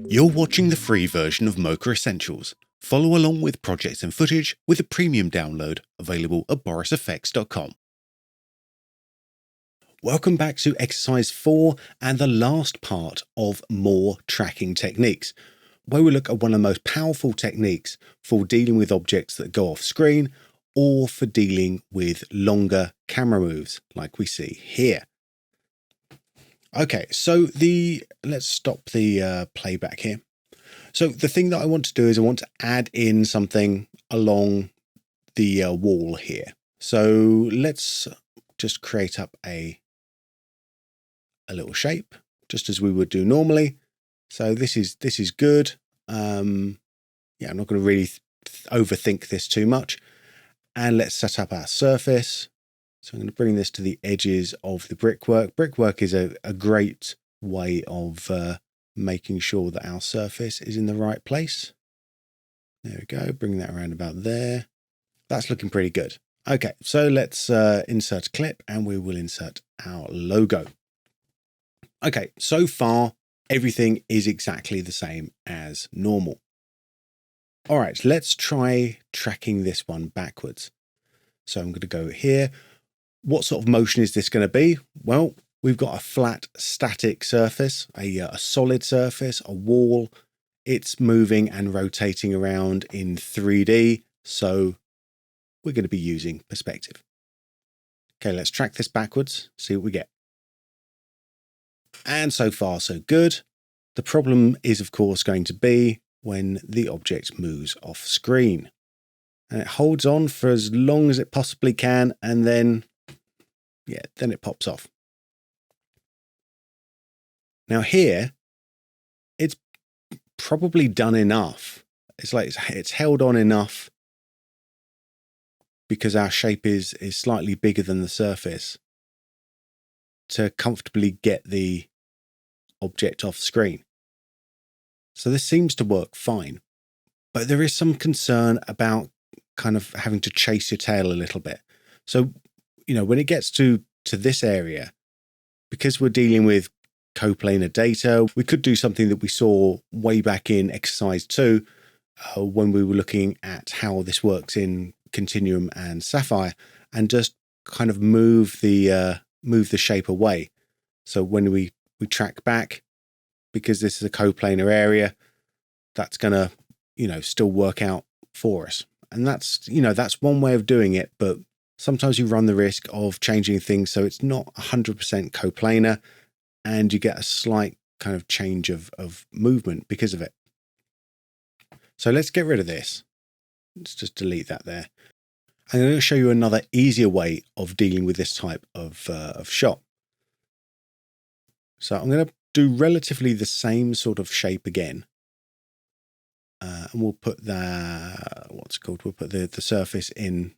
You're watching the free version of Mocha Essentials. Follow along with projects and footage with a premium download available at BorisFX.com. Welcome back to exercise 4 and the last part of more tracking techniques, where we look at one of the most powerful techniques for dealing with objects that go off screen or for dealing with longer camera moves like we see here. Okay, so let's stop the playback here. So the thing that I want to do is I want to add in something along the wall here. So let's just create up a little shape, just as we would do normally. So this is good. Yeah, I'm not going to really overthink this too much. And let's set up our surface. So I'm going to bring this to the edges of the brickwork. Brickwork is a great way of making sure that our surface is in the right place. There we go. Bring that around about there. That's looking pretty good. Okay, so let's insert a clip and we will insert our logo. Okay, so far everything is exactly the same as normal. All right, let's try tracking this one backwards. So I'm going to go here. What sort of motion is this going to be? Well, we've got a flat static surface, a solid surface, a wall. It's moving and rotating around in 3D. So we're going to be using perspective. Okay, let's track this backwards, see what we get. And so far, so good. The problem is, of course, going to be when the object moves off screen. And it holds on for as long as it possibly can, and then it pops off. Now here, it's probably done enough. It's like it's held on enough because our shape is slightly bigger than the surface to comfortably get the object off screen. So this seems to work fine, but there is some concern about kind of having to chase your tail a little bit. So, when it gets to this area, because we're dealing with co-planar data, we could do something that we saw way back in exercise 2 when we were looking at how this works in Continuum and Sapphire, and just kind of move the shape away. So when we track back, because this is a co-planar area, that's going to still work out for us. And that's one way of doing it, but sometimes you run the risk of changing things so it's not 100% coplanar and you get a slight kind of change of movement because of it. So let's get rid of this. Let's just delete that there. I'm going to show you another easier way of dealing with this type of shot. So I'm going to do relatively the same sort of shape again. And we'll put we'll put the surface in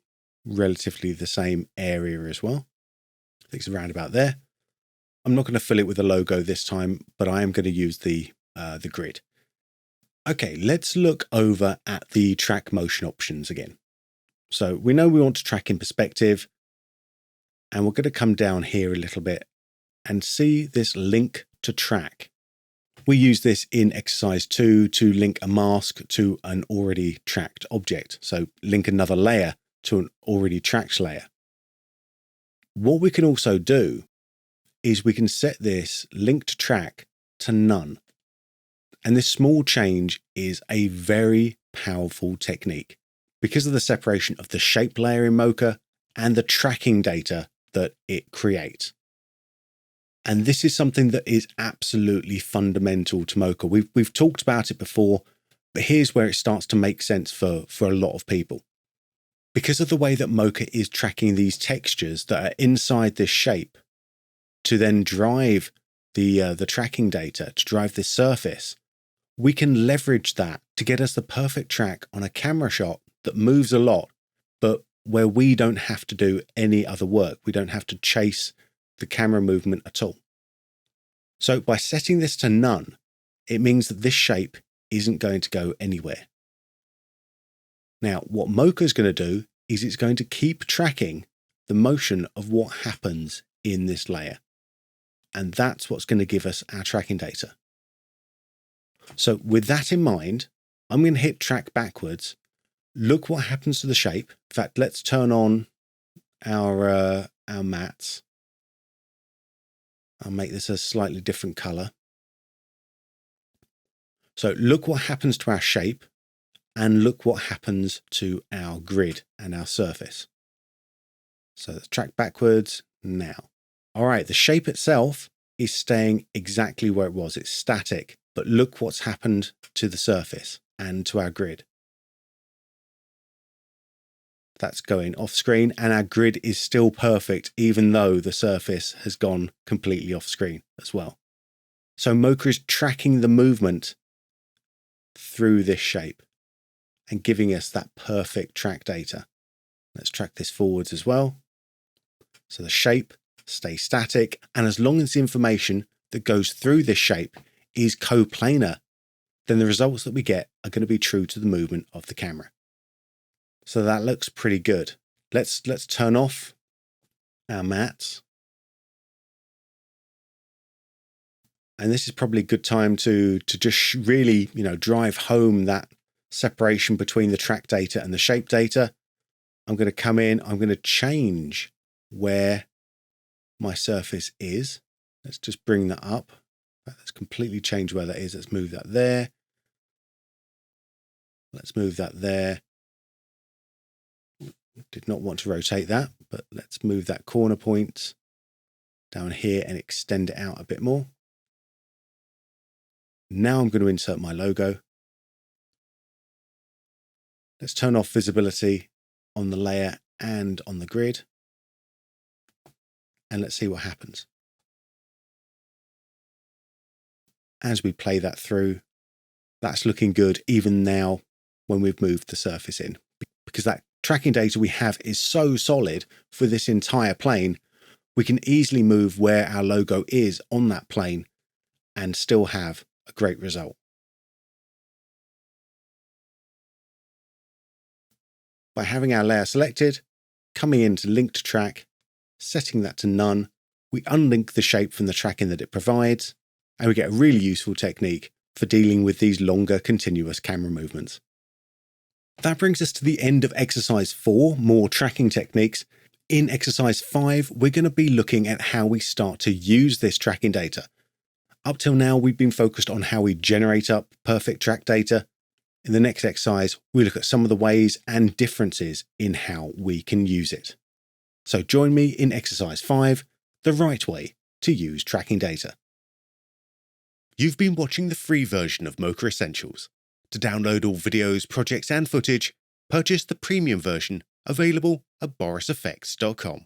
relatively the same area as well. I think it's around about there. I'm not going to fill it with a logo this time, but I am going to use the grid. Okay, let's look over at the track motion options again. So we know we want to track in perspective, and we're going to come down here a little bit and see this link to track. We use this in exercise 2 to link a mask to an already tracked object. So link another layer to an already tracked layer. What we can also do is we can set this link to track to none. And this small change is a very powerful technique because of the separation of the shape layer in Mocha and the tracking data that it creates. And this is something that is absolutely fundamental to Mocha. We've talked about it before, but here's where it starts to make sense for a lot of people. Because of the way that Mocha is tracking these textures that are inside this shape to then drive the tracking data, to drive this surface, we can leverage that to get us the perfect track on a camera shot that moves a lot, but where we don't have to do any other work. We don't have to chase the camera movement at all. So by setting this to none, it means that this shape isn't going to go anywhere. Now, what Mocha is going to do is it's going to keep tracking the motion of what happens in this layer. And that's what's going to give us our tracking data. So with that in mind, I'm going to hit track backwards. Look what happens to the shape. In fact, let's turn on our mats. I'll make this a slightly different color. So look what happens to our shape and look what happens to our grid and our surface. So let's track backwards now. All right, the shape itself is staying exactly where it was. It's static, but look what's happened to the surface and to our grid. That's going off screen, and our grid is still perfect, even though the surface has gone completely off screen as well. So Mocha is tracking the movement through this shape and giving us that perfect track data. Let's track this forwards as well. So the shape stays static, and as long as the information that goes through this shape is co-planar, then the results that we get are going to be true to the movement of the camera. So that looks pretty good. Let's turn off our mats. And this is probably a good time to just really, drive home that separation between the track data and the shape data. I'm going to come in, I'm going to change where my surface is. Let's just bring that up. Let's completely change where that is. Let's move that there. Let's move that there. Did not want to rotate that, but let's move that corner point down here and extend it out a bit more. Now I'm going to insert my logo. Let's turn off visibility on the layer and on the grid. And let's see what happens. As we play that through, that's looking good even now when we've moved the surface in, because that tracking data we have is so solid for this entire plane. We can easily move where our logo is on that plane and still have a great result. By having our layer selected, coming into link to track, setting that to none, we unlink the shape from the tracking that it provides, and we get a really useful technique for dealing with these longer continuous camera movements. That brings us to the end of exercise 4, more tracking techniques. In exercise 5, we're going to be looking at how we start to use this tracking data. Up till now, we've been focused on how we generate up perfect track data. In the next exercise, we look at some of the ways and differences in how we can use it. So join me in exercise 5, the right way to use tracking data. You've been watching the free version of Mocha Essentials. To download all videos, projects and footage, purchase the premium version available at BorisFX.com.